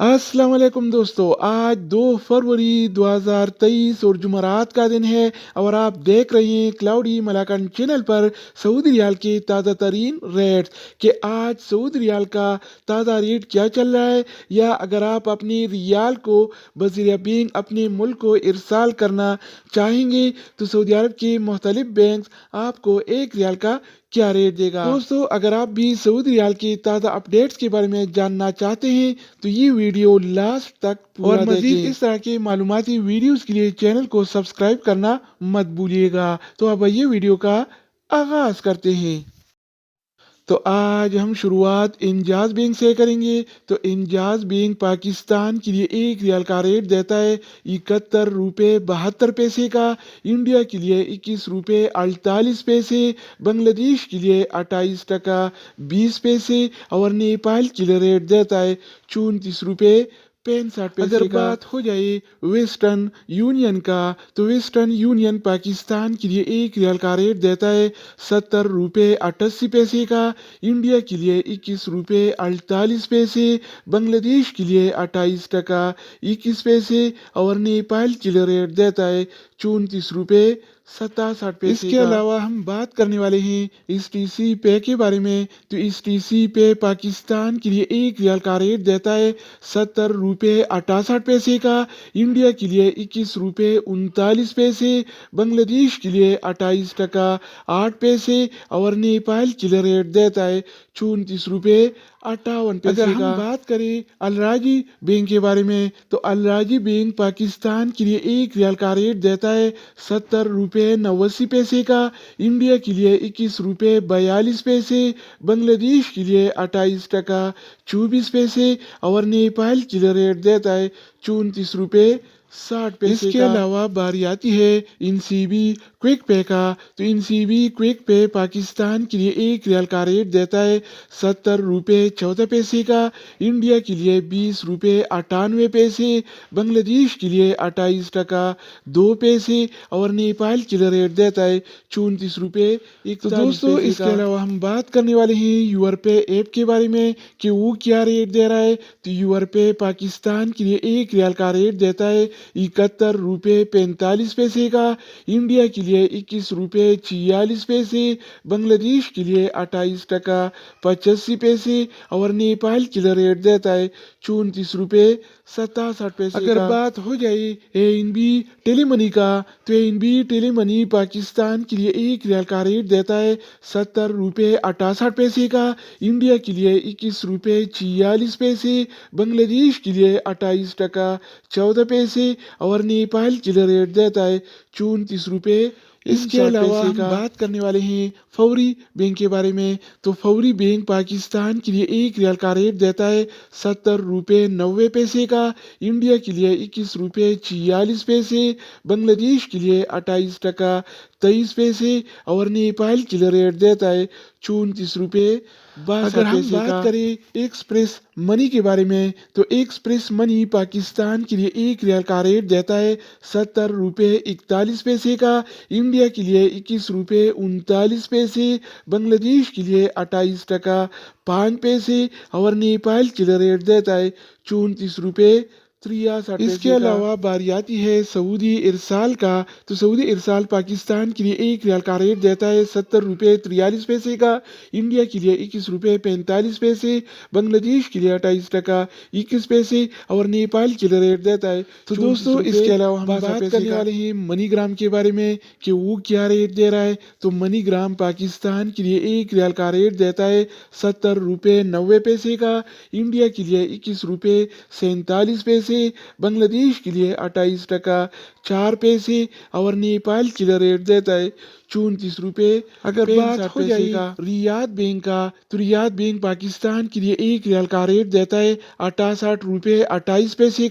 अस्सलाम वालेकुम दोस्तों, आज 2 फरवरी 2023 और जुमेरात का दिन है और आप देख रहे हैं क्लाउडी मलाकन चैनल पर सऊदी रियाल के ताज़ा तरीन रेट्स कि आज सऊदी रियाल का ताज़ा रेट क्या चल रहा है, या अगर आप अपने रियाल को बज़रिया बैंक अपने मुल्क को इरसाल करना चाहेंगे तो सऊदी अरब के मुख्तलिफ बैंक आपको एक रियाल का क्या रेट देगा। दोस्तों, अगर आप भी सऊदी रियाल के ताज़ा अपडेट्स के बारे में जानना चाहते हैं तो ये वीडियो लास्ट तक पूरा और मजीद देखें। इस तरह के मालूमाती वीडियोस के लिए चैनल को सब्सक्राइब करना मत भूलिएगा। तो अब ये वीडियो का आगाज करते हैं। तो आज हम शुरुआत इंजाज बैंक से करेंगे। तो इंजाज बैंक पाकिस्तान के लिए एक रियाल का रेट देता है 71 रुपये 72 पैसे का, इंडिया के लिए 21 रुपये 48 पैसे, बांग्लादेश के लिए 28 टका 20 पैसे और नेपाल के लिए रेट देता है 34 रुपये 65 पैसे। अगर बात हो जाए वेस्टर्न यूनियन का तो वेस्टर्न यूनियन पाकिस्तान के लिए एक रियाल का रेट देता है 70 रुपये 88 पैसे का, इंडिया के लिए 21 रुपये 48 पैसे, बांग्लादेश के लिए 28 टका 21 पैसे और नेपाल के लिए रेट देता है 34 रुपये 67 पैसे। इसके अलावा हम बात करने वाले हैं STC पे के बारे में। तो STC पे पाकिस्तान के लिए एक रियाल का रेट देता है 70 रुपये 68 पैसे का, इंडिया के लिए 21 रुपये 39 पैसे, बांग्लादेश के लिए 28 टका 8 पैसे और नेपाल के लिए रेट देता है 34 रुपये 58 पैसे। अगर हम बात करें अलराजी बैंक के बारे में तो अलराजी बैंक पाकिस्तान के लिए एक रियाल का रेट देता है 70 रुपये 89 पैसे का, इंडिया के लिए 21 रुपये 42 पैसे, बांग्लादेश के लिए 28 टका 24 पैसे और नेपाल के लिए रेट देता है 34 रुपये 60 पैसे। इसके अलावा बारी आती है इनसीबी क्विक पे का। तो इनसीबी क्विक पे पाकिस्तान के लिए एक रियाल का रेट देता है 70 रुपये 14 पैसे का, इंडिया के लिए 20 रुपये 98 पैसे, बांग्लादेश के लिए 28 टका 2 पैसे और नेपाल के लिए रेट देता है 34 रुपये 41 पैसे। तो दोस्तों, इसके अलावा हम बात करने वाले हैं यूरपे ऐप के बारे में कि वो क्या रेट दे रहा है। तो यूरपे पाकिस्तान के लिए एक रियाल का रेट देता है 71 रुपये 45 पैसे का, इंडिया के लिए 21 रुपये 46 पैसे, बांग्लादेश के लिए 28 टका 85 पैसे और नेपाल के लिए रेट देता है 34 रुपये 67 पैसे। अगर बात हो जाए ANB टेलीमनी का तो ANB टेलीमनी पाकिस्तान के लिए एक रियाल का रेट देता है 70 रुपये 68 पैसे का, इंडिया के लिए 21 रुपये 46 पैसे, बांग्लादेश के लिए 28 टका 14 पैसे और नेपाल के लिए रेट देता है 34 रुपये। इसके अलावा हम बात करने वाले हैं फौरी बैंक के बारे में। तो फौरी बैंक पाकिस्तान के लिए एक रियाल का रेट देता है 70 रुपये 90 पैसे का, इंडिया के लिए 21 रुपये 46 पैसे, बांग्लादेश के लिए 28 टका 23 पैसे और नेपाल के लिए रेट देता है 34 रुपये 62 पैसे। अगर हम बात करें एक्सप्रेस मनी के बारे में तो एक्सप्रेस मनी पाकिस्तान के लिए एक रियाल का रेट देता है 70 रुपये 41 पैसे का, इंडिया के लिए 21 रुपये 39 पैसे, बांग्लादेश के लिए 28 टका 5 पैसे और नेपाल के लिए रेट देता है 34 रुपये 63 पैसे। इसके अलावा बारी आती है सऊदी इरसाल का। तो सऊदी इरसाल पाकिस्तान के लिए एक रियाल का रेट देता है 70 रुपये 43 पैसे का, इंडिया के लिए 21 रुपये 45 पैसे, बांग्लादेश के लिए 28 टका 21 पैसे और नेपाल के लिए रेट देता है। तो दोस्तों, इसके अलावा हम बात करने वाले हैं मनीग्राम के बारे में कि वो क्या रेट दे रहा है। तो मनीग्राम पाकिस्तान के लिए एक रियाल का रेट देता है 70 रुपये 90 पैसे का, इंडिया के लिए 21 रुपये 47 पैसे, बांग्लादेश के लिए 28 टका 4 पैसे और नेपाल के लिए रेट देता है 34 रुपये। अगर बात हो जाए रियाद बैंक का तो रियाद बैंक पाकिस्तान के लिए एक रियाल का रेट देता है 68 रुपये 28 पैसे